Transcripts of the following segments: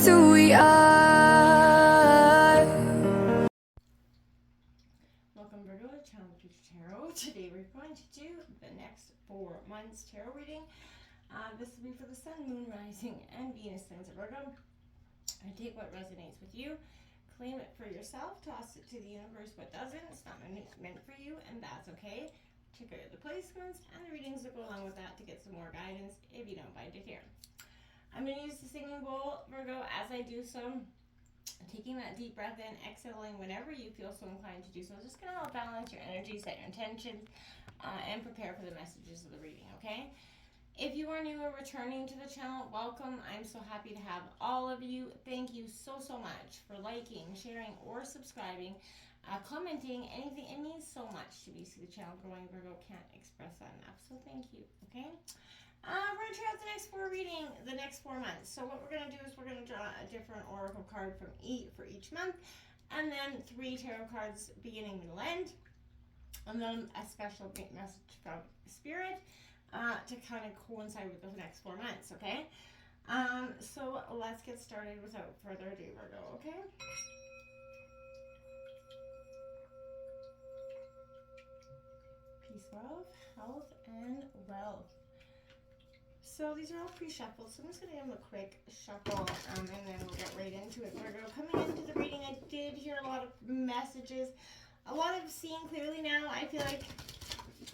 just who we are. Welcome, Virgo, to Channel Future Tarot. Today we're going to do the next 4 months tarot reading. This will be for the Sun, Moon, Rising, and Venus signs of Virgo. I take what resonates with you, claim it for yourself, toss it to the universe what doesn't. It's not meant for you, and that's okay. Check out the placements and the readings that go along with that to get some more guidance if you don't find it here. I'm going to use the singing bowl, Virgo, as I do so. Taking that deep breath in, exhaling whenever you feel so inclined to do so. Just going to help balance your energy, set your intentions, and prepare for the messages of the reading, okay? If you are new or returning to the channel, welcome. I'm so happy to have all of you. Thank you so much for liking, sharing, or subscribing, commenting, anything. It means so much to me. See the channel growing. Virgo can't express that enough, so thank you, okay? We're going to try out the next 4 months. So what we're going to do is we're going to draw a different oracle card for each month, and then 3 tarot cards beginning, middle, end, and then a special message from Spirit to kind of coincide with the next 4 months, okay? So let's get started without further ado, Virgo, okay? Peace, love, health, and wealth. So these are all pre-shuffled, so I'm just going to give them a quick shuffle, and then we'll get right into it, Virgo. Coming into the reading, I did hear a lot of messages, a lot of seeing clearly now, I feel like,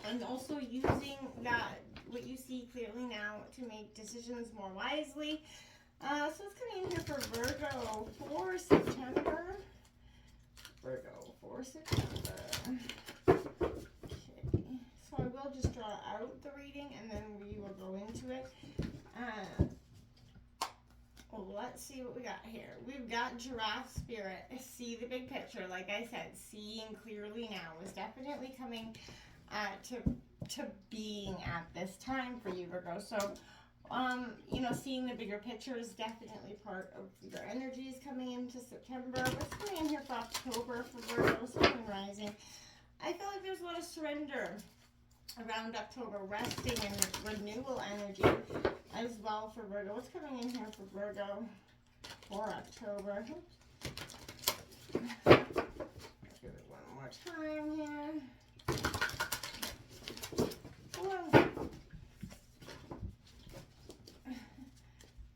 and also using that, what you see clearly now, to make decisions more wisely. So it's coming in here for Virgo for September. Virgo for September. So I will just draw out the reading and then we will go into it. Let's see what we got here. We've got Giraffe Spirit. See the big picture. Like I said, seeing clearly now is definitely coming to being at this time for you, Virgo. So, you know, seeing the bigger picture is definitely part of your energies coming into September. What's coming in here for October for Virgo, Sun and Rising? I feel like there's a lot of surrender around October, resting and renewal energy as well for Virgo. What's coming in here for Virgo for October? Let's give it one more time here.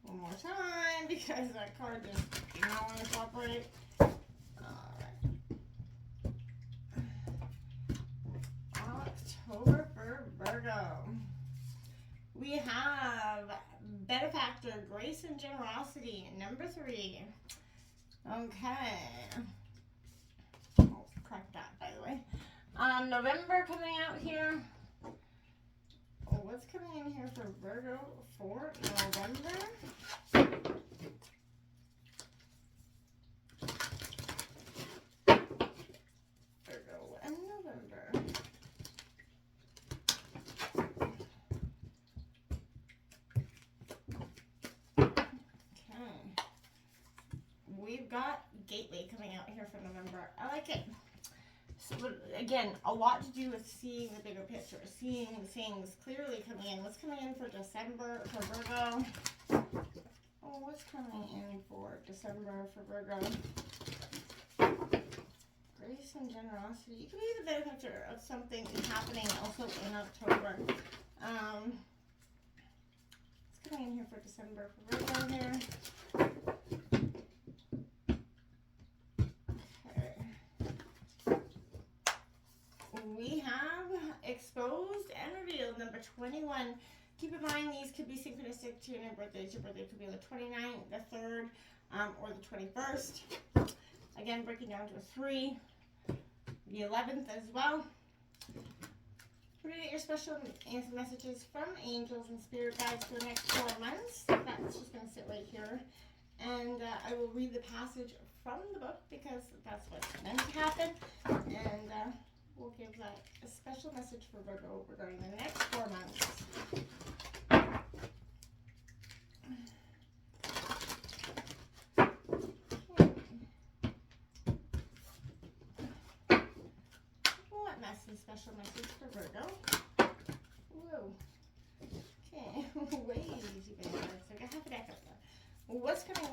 One more time because that card just did not want to cooperate. October for Virgo. We have Benefactor, Grace and Generosity, number 3. Okay. I'll crack that, by the way. November coming out here. What's coming in here for Virgo for November? Virgo and November. We've got Gateway coming out here for November. I like it. So, again, a lot to do with seeing the bigger picture, seeing things clearly coming in. What's coming in for December for Virgo? Oh, what's coming in for December for Virgo? Grace and Generosity. You can be the benefactor of something happening also in October. What's coming in here for December for Virgo here? We have Exposed and Revealed, number 21. Keep in mind, these could be synchronistic to your birthdays. Your birthday could be the 29th, the 3rd, or the 21st. Again, breaking down to a 3. The 11th as well. We're going to get your special answer messages from angels and spirit guides for the next 4 months. That's just going to sit right here. And I will read the passage from the book because that's what's meant to happen. And we'll give that a special message for Virgo regarding the next 4 months. What message? Special message for Virgo. Whoa. Okay. Way easy, baby. It's like a half a deck up there. What's coming?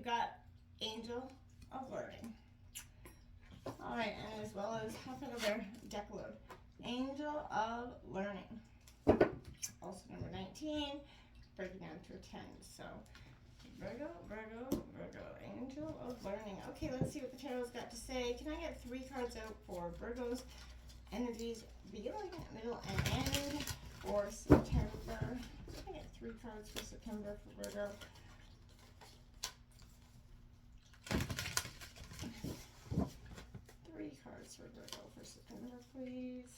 you've got Angel of Learning. All right, and as well as half another deck load. Angel of Learning. Also number 19, breaking down to a 10. So Virgo, Virgo, Virgo, Angel of Learning. Okay, let's see what the tarot's got to say. Can I get 3 cards out for Virgo's energies, beginning, middle, and end for September? Can I get 3 cards for September for Virgo? Cards for Virgo for September, please.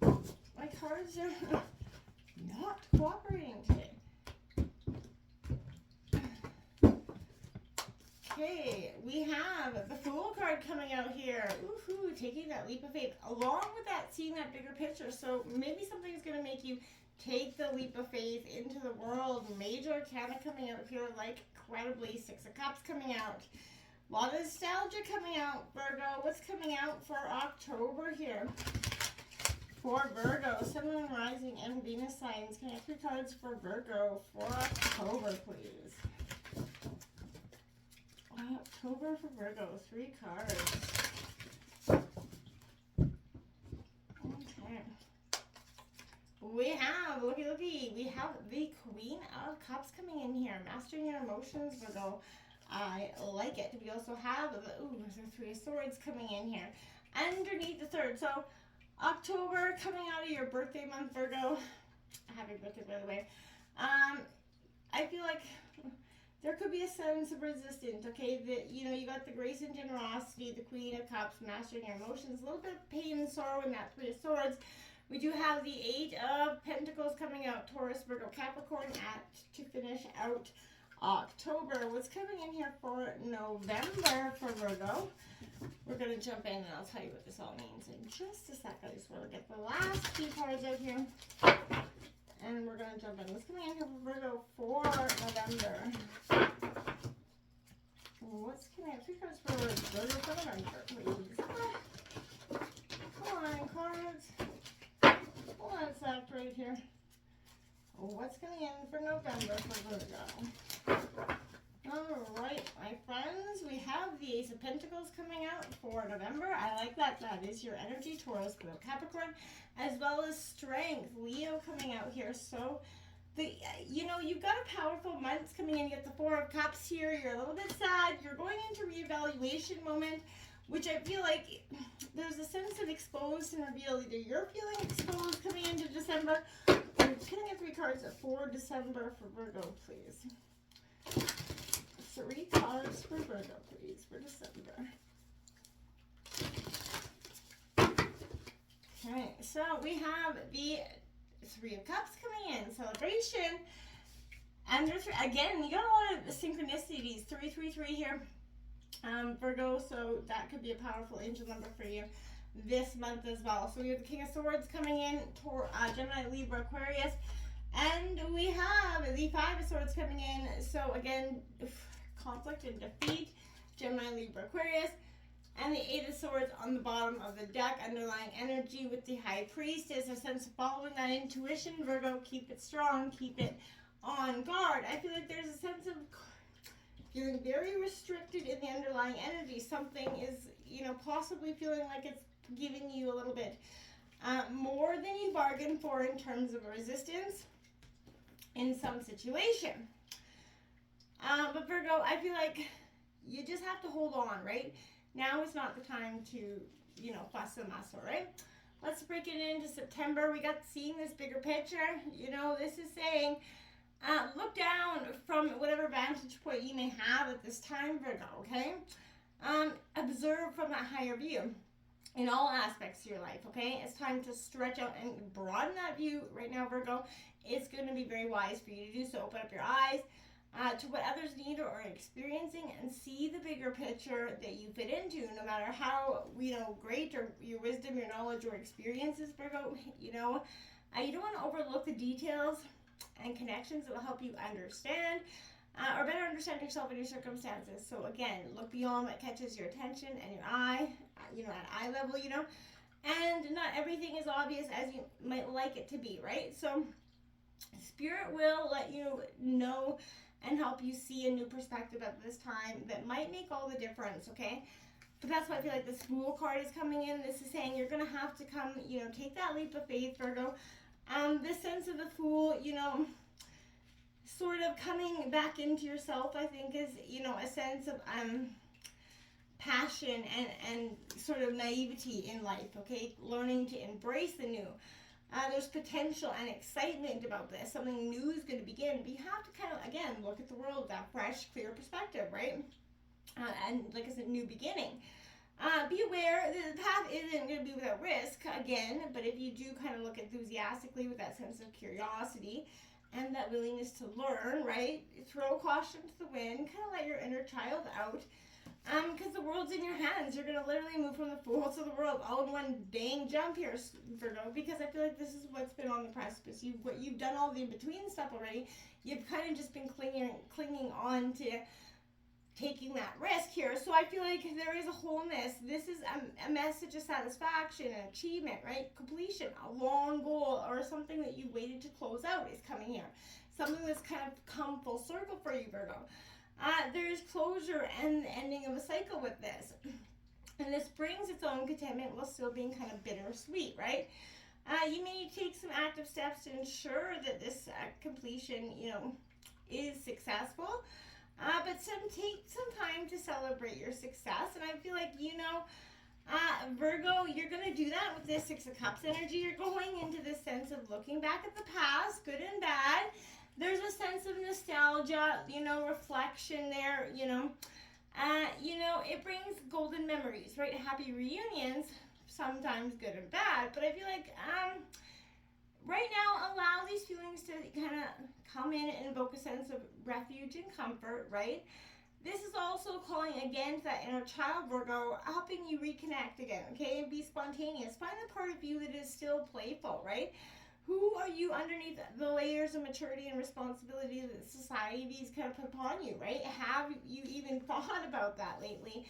Wow. My cards are not cooperating today. Okay, we have the Fool card coming out here. Woohoo, taking that leap of faith. Along with that, seeing that bigger picture. So maybe something's going to make you take the leap of faith into the world. Major Arcana coming out here, like incredibly. 6 of Cups coming out. A lot of nostalgia coming out, Virgo. What's coming out for October here? For Virgo, Sun, Moon, Rising, and Venus signs. Can I have 3 cards for Virgo for October, please? October for Virgo, 3 cards. Okay. We have, looky, we have the Queen of Cups coming in here. Mastering your emotions, Virgo. I like it. We also have the, there's 3 of Swords coming in here. Underneath the 3rd. So, October coming out of your birthday month, Virgo. Happy birthday, by the way. I feel like there could be a sense of resistance, okay? That, you know, you got the grace and generosity, the Queen of Cups, mastering your emotions, a little bit of pain and sorrow in that 3 of Swords. We do have the 8 of Pentacles coming out, Taurus, Virgo, Capricorn, to finish out October. What's coming in here for November for Virgo? We're going to jump in and I'll tell you what this all means in just a sec. I just want to get the last 2 cards out here. And we're going to jump in. What's coming in here for Virgo for November? What's coming in? 3 cards for Virgo for November, please. Come on, cards. Hold on a sec right here. What's coming in for November for Virgo? Alright, my friends, we have the Ace of Pentacles coming out for November. I like that. That is your energy, Taurus, Virgo, Capricorn, as well as Strength, Leo coming out here. So, you know, you've got a powerful month coming in. You get the 4 of Cups here. You're a little bit sad. You're going into reevaluation moment, which I feel like there's a sense of exposed and revealed. Either you're feeling exposed coming into December, or can I get 3 cards for December for Virgo, please? 3 cards for Virgo, please, for December. Okay, so we have the 3 of Cups coming in. Celebration. Under 3, again, you got a lot of synchronicities. 333 here. Virgo, so that could be a powerful angel number for you this month as well. So we have the King of Swords coming in, Gemini, Libra, Aquarius, and we have the 5 of Swords coming in. So again, conflict and defeat, Gemini, Libra, Aquarius, and the 8 of Swords on the bottom of the deck, underlying energy with the High Priestess, a sense of following that intuition. Virgo, keep it strong, keep it on guard. I feel like there's a sense of feeling very restricted in the underlying energy. Something is, you know, possibly feeling like it's giving you a little bit more than you bargained for in terms of resistance in some situation. But Virgo, I feel like you just have to hold on, right? Now is not the time to, you know, fuss and muscle, right? Let's break it into September. We got seeing this bigger picture. You know, this is saying, look down from whatever vantage point you may have at this time, Virgo, okay? Observe from that higher view in all aspects of your life, okay? It's time to stretch out and broaden that view right now, Virgo. It's going to be very wise for you to do so. Open up your eyes to what others need or are experiencing and see the bigger picture that you fit into, no matter how, you know, great or your wisdom, your knowledge, or experiences, Virgo. You know, you don't want to overlook the details and connections that will help you understand or better understand yourself and your circumstances. So again, look beyond what catches your attention and your eye, you know, at eye level, you know, and not everything is obvious as you might like it to be, right? So Spirit will let you know and help you see a new perspective at this time that might make all the difference, okay? But that's why I feel like this Fool card is coming in. This is saying you're going to have to come, take that leap of faith, Virgo. This sense of the Fool, sort of coming back into yourself, I think, is, a sense of passion and sort of naivety in life, okay? Learning to embrace the new. There's potential and excitement about this. Something new is going to begin. But you have to kind of, again, look at the world with that fresh, clear perspective, right? And like I said, new beginning. Be aware that the path isn't going to be without risk, again, but if you do kind of look enthusiastically with that sense of curiosity and that willingness to learn, right? Throw caution to the wind, kind of let your inner child out. Because the world's in your hands. You're going to literally move from the Fool to the World all in one dang jump here, Virgo, because I feel like this is what's been on the precipice. You've done all the in-between stuff already. You've kind of just been clinging on to taking that risk here. So I feel like there is a wholeness. This is a message of satisfaction and achievement, right? Completion, a long goal or something that you waited to close out is coming here. Something that's kind of come full circle for you, Virgo. There is closure and the ending of a cycle with this. And this brings its own contentment while still being kind of bittersweet, right? You may take some active steps to ensure that this completion, is successful. But take some time to celebrate your success. And I feel like, Virgo, you're going to do that with this Six of Cups energy. You're going into this sense of looking back at the past, good and bad. There's a sense of nostalgia, reflection there, it brings golden memories, right? Happy reunions, sometimes good and bad. But I feel like right now, allow these feelings to kind of come in and invoke a sense of refuge and comfort, right? This is also calling again to that inner child, Virgo, helping you reconnect again, okay? And be spontaneous. Find the part of you that is still playful, right? Who are you underneath the layers of maturity and responsibility that society's kind of put upon you, right? Have you even thought about that lately?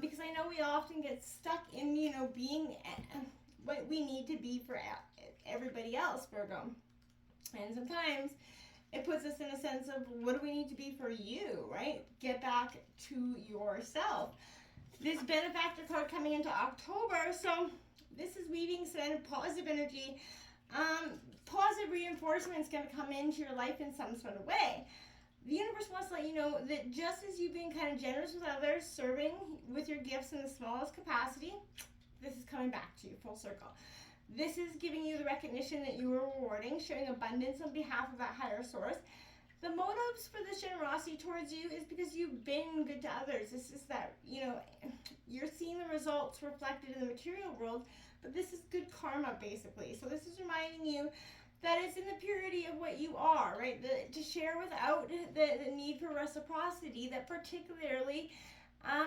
Because I know we often get stuck in, being what we need to be for everybody else, Virgo. And sometimes it puts us in a sense of what do we need to be for you, right? Get back to yourself. This benefactor card coming into October, so this is weaving some positive energy. Positive reinforcement is going to come into your life in some sort of way. The universe wants to let you know that just as you've been kind of generous with others, serving with your gifts in the smallest capacity, this is coming back to you full circle. This is giving you the recognition that you are rewarding, showing abundance on behalf of that higher source. The motives for this generosity towards you is because you've been good to others. This is that, you're seeing the results reflected in the material world, but this is good karma, basically. So this is reminding you that it's in the purity of what you are, right? To share without the need for reciprocity, that particularly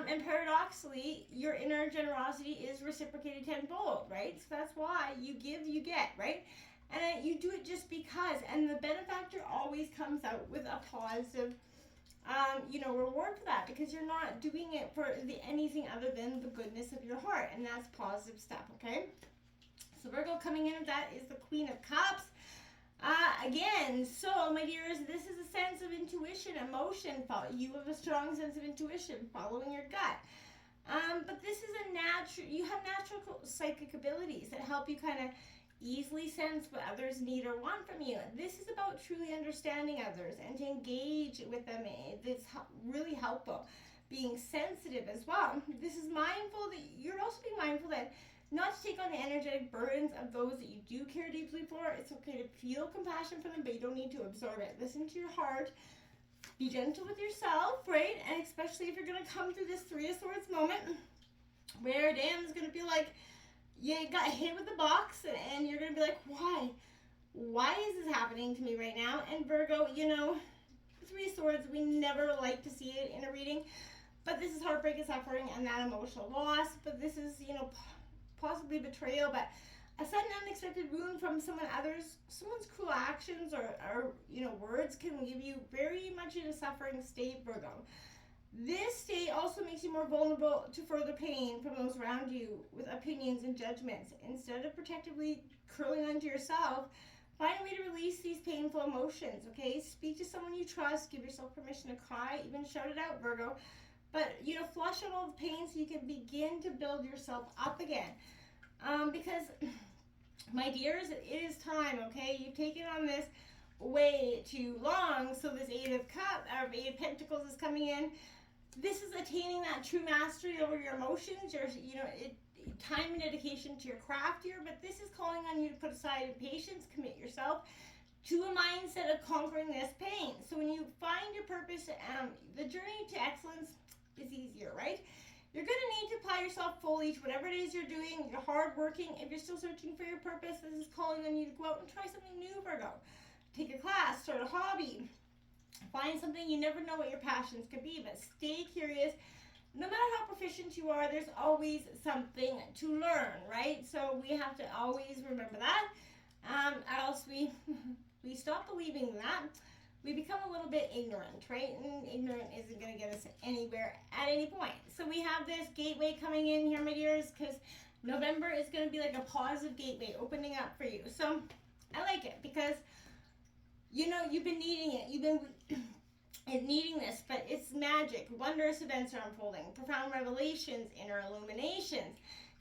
and paradoxically, your inner generosity is reciprocated tenfold, right? So that's why you give, you get, right? And you do it just because. And the benefactor always comes out with a positive, reward for that, because you're not doing it for anything other than the goodness of your heart. And that's positive stuff, okay? So Virgo coming in with that is the Queen of Cups. Again, so my dears, this is a sense of intuition, emotion. You have a strong sense of intuition, following your gut. But this is you have natural psychic abilities that help you kind of easily sense what others need or want from you. This is about truly understanding others and to engage with them. It's really helpful. Being sensitive as well. This is mindful that you're also being mindful that not to take on the energetic burdens of those that you do care deeply for. It's okay to feel compassion for them, but you don't need to absorb it. Listen to your heart. Be gentle with yourself, right? And especially if you're going to come through this Three of Swords moment, where Dan is going to be like, you got hit with the box, and you're going to be like, why? Why is this happening to me right now? And Virgo, Three of Swords, we never like to see it in a reading, but this is heartbreak and suffering and that emotional loss. But this is, possibly betrayal, but a sudden unexpected wound from someone's cruel actions or words can leave you very much in a suffering state, Virgo. This state also makes you more vulnerable to further pain from those around you with opinions and judgments. Instead of protectively curling onto yourself, Find a way to release these painful emotions, okay? Speak to someone you trust. Give yourself permission to cry, even shout it out, Virgo. But, flush out all the pain so you can begin to build yourself up again. Because, my dears, it is time, okay? You've taken on this way too long. So this Eight of Pentacles is coming in. This is attaining that true mastery over your emotions, time and dedication to your craft here, but this is calling on you to put aside impatience, commit yourself to a mindset of conquering this pain. So when you find your purpose, the journey to excellence is easier, right? You're going to need to apply yourself fully to whatever it is you're doing. You're hardworking. If you're still searching for your purpose, this is calling on you to go out and try something new, Virgo. Take a class, start a hobby, find something. You never know what your passions could be, but stay curious. No matter how proficient you are, there's always something to learn, right? So we have to always remember that. Or else we stop believing that. We become a little bit ignorant, right? And ignorant isn't going to get us anywhere at any point. So we have this gateway coming in here, my dears, because November is going to be like a positive gateway opening up for you. So I like it because, you've been needing it. You've been needing this, but it's magic. Wondrous events are unfolding. Profound revelations, inner illuminations.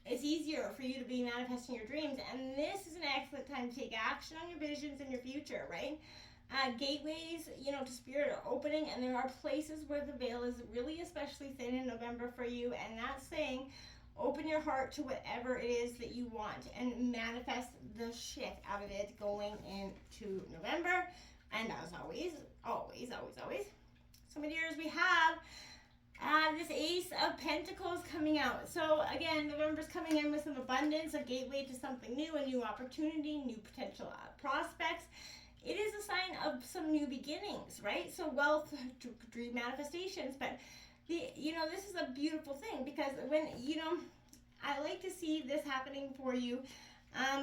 It's easier for you to be manifesting your dreams, and this is an excellent time to take action on your visions and your future, right? Gateways, to spirit are opening, and there are places where the veil is really especially thin in November for you, and that's saying open your heart to whatever it is that you want and manifest the shit out of it going into November. And as always, so my dears, we have this Ace of Pentacles coming out. So again, November's coming in with some abundance, a gateway to something new, a new opportunity, new potential prospects. It is a sign of some new beginnings, right? So wealth, dream manifestations, but this is a beautiful thing because when, I like to see this happening for you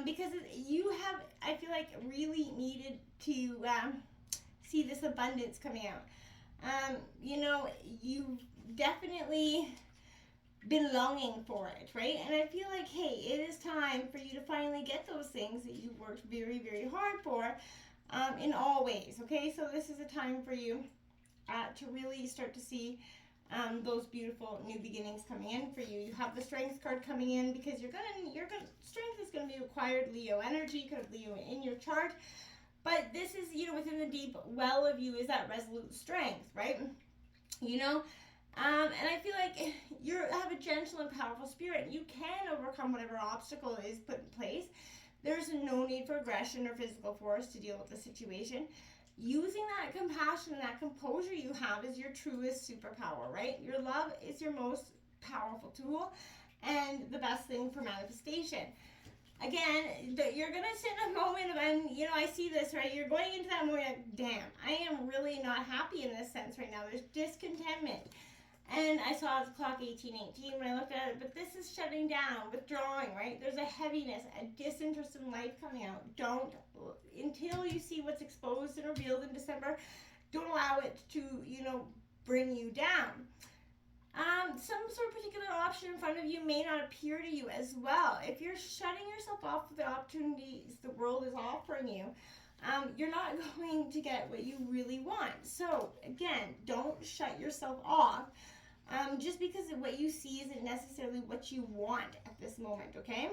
because you have, I feel like, really needed to see this abundance coming out. You've definitely been longing for it, right? And I feel like, hey, it is time for you to finally get those things that you worked very, very hard for in all ways, okay? So this is a time for you to really start to see those beautiful new beginnings coming in for you. You have the Strength card coming in because strength is going to be acquired Leo energy. You could have Leo in your chart, but this is, within the deep well of you is that resolute strength, right? And I feel like you have a gentle and powerful spirit. You can overcome whatever obstacle is put in place. There's no need for aggression or physical force to deal with the situation. Using that compassion and that composure you have is your truest superpower, right? Your love is your most powerful tool and the best thing for manifestation. Again, you're going to sit in a moment of, I see this, right? You're going into that moment like, damn, I am really not happy in this sense right now. There's discontentment. And I saw the clock 1818 when I looked at it, but this is shutting down, withdrawing, right? There's a heaviness, a disinterest in life coming out. Until you see what's exposed and revealed in December, don't allow it to, bring you down. Some sort of particular option in front of you may not appear to you as well. If you're shutting yourself off to the opportunities the world is offering you, you're not going to get what you really want. So again, don't shut yourself off just because what you see isn't necessarily what you want at this moment, okay?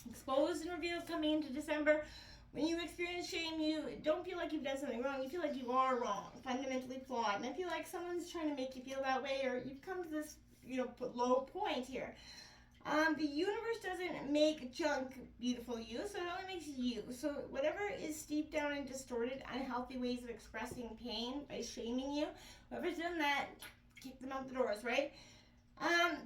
Exposed and revealed coming into December. When you experience shame, you don't feel like you've done something wrong. You feel like you are wrong, fundamentally flawed. And I feel like someone's trying to make you feel that way, or you've come to this, low point here. The universe doesn't make junk beautiful you, so it only makes you. So whatever is steeped down in distorted, unhealthy ways of expressing pain by shaming you, whoever's done that, kick them out the doors, right?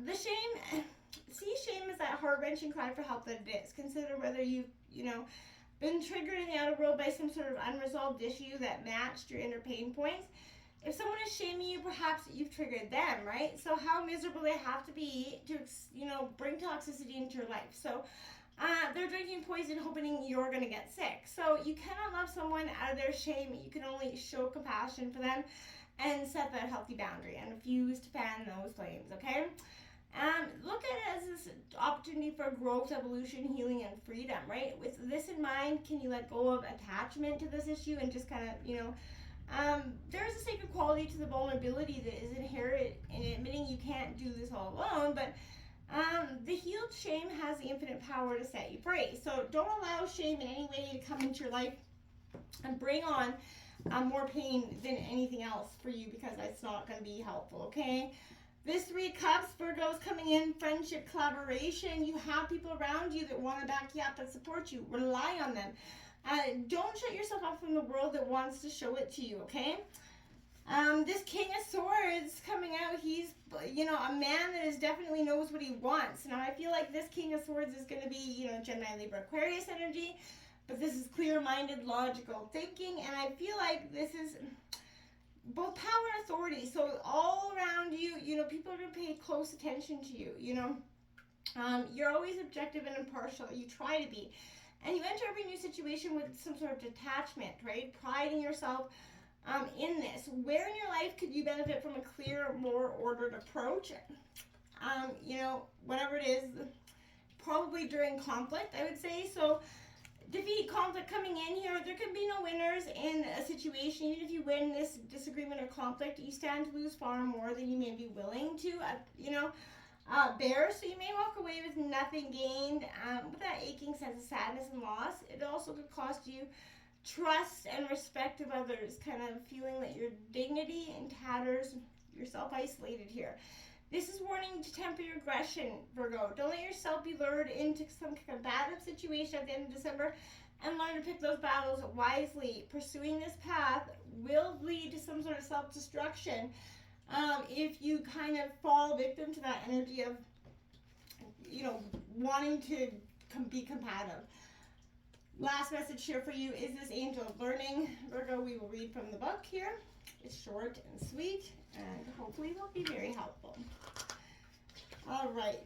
The shame, see shame as that heart-wrenching cry for help that it is. Consider whether you've, been triggered in the outer world by some sort of unresolved issue that matched your inner pain points. If someone is shaming you, perhaps you've triggered them, right? So how miserable they have to be to, bring toxicity into your life. So they're drinking poison hoping you're going to get sick. So you cannot love someone out of their shame. You can only show compassion for them and set that healthy boundary and refuse to fan those flames, okay? Look at it as this opportunity opportunity for growth, evolution, healing, and freedom, right? With this in mind, can you let go of attachment to this issue and just kind of, there is a sacred quality to the vulnerability that is inherent in admitting you can't do this all alone, but the healed shame has the infinite power to set you free. So don't allow shame in any way to come into your life and bring on more pain than anything else for you, because that's not going to be helpful, okay? This 3 of Cups, Virgo, is coming in, friendship, collaboration. You have people around you that want to back you up and support you. Rely on them. Don't shut yourself off from the world that wants to show it to you, okay? This King of Swords coming out, he's, a man that definitely knows what he wants. Now, I feel like this King of Swords is going to be, Gemini, Libra, Aquarius energy, but this is clear-minded, logical thinking, and I feel like this is both power and authority. So all around you, people are going to pay close attention to you, You're always objective and impartial. You try to be. And you enter every new situation with some sort of detachment, right? Priding yourself in this. Where in your life could you benefit from a clear, more ordered approach? Whatever it is, probably during conflict, I would say. So defeat, conflict coming in here. There can be no winners in a situation. Even if you win this disagreement or conflict, you stand to lose far more than you may be willing to, bear. So you may walk away with nothing gained, with that aching sense of sadness and loss. It also could cost you trust and respect of others, kind of feeling that your dignity in tatters, you're self-isolated here. This is warning to temper your aggression, Virgo. Don't let yourself be lured into some combative situation at the end of December, and learn to pick those battles wisely. Pursuing this path will lead to some sort of self-destruction if you kind of fall victim to that energy of, wanting to be combative. Last message here for you is this Angel of Learning. Virgo, we will read from the book here. It's short and sweet, and hopefully will be very helpful. All right,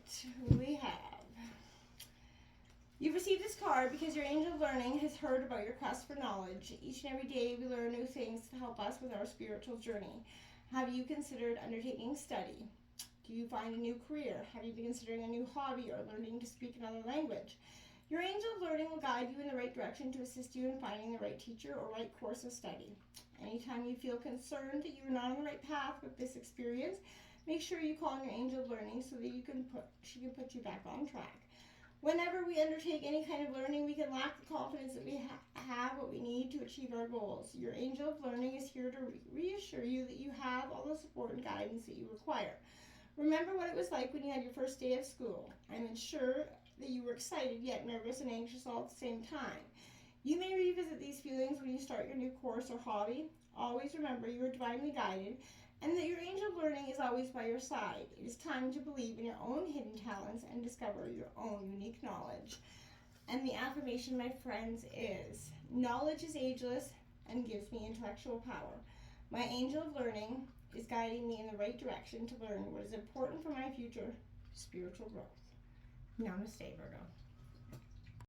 we have, you've received this card because your Angel of Learning has heard about your quest for knowledge. Each and every day we learn new things to help us with our spiritual journey. Have you considered undertaking study? Do you find a new career? Have you been considering a new hobby or learning to speak another language? Your Angel of Learning will guide you in the right direction to assist you in finding the right teacher or right course of study. Anytime you feel concerned that you are not on the right path with this experience, make sure you call on your Angel of Learning so that she can put you back on track. Whenever we undertake any kind of learning, we can lack the confidence that we have what we need to achieve our goals. Your Angel of Learning is here to reassure you that you have all the support and guidance that you require. Remember what it was like when you had your first day of school. I'm sure that you were excited yet nervous and anxious all at the same time. You may revisit these feelings when you start your new course or hobby. Always remember you are divinely guided and that your Angel of Learning is always by your side. It is time to believe in your own hidden talents and discover your own unique knowledge. And the affirmation, my friends, is knowledge is ageless and gives me intellectual power. My Angel of Learning is guiding me in the right direction to learn what is important for my future spiritual growth. Namaste, Virgo.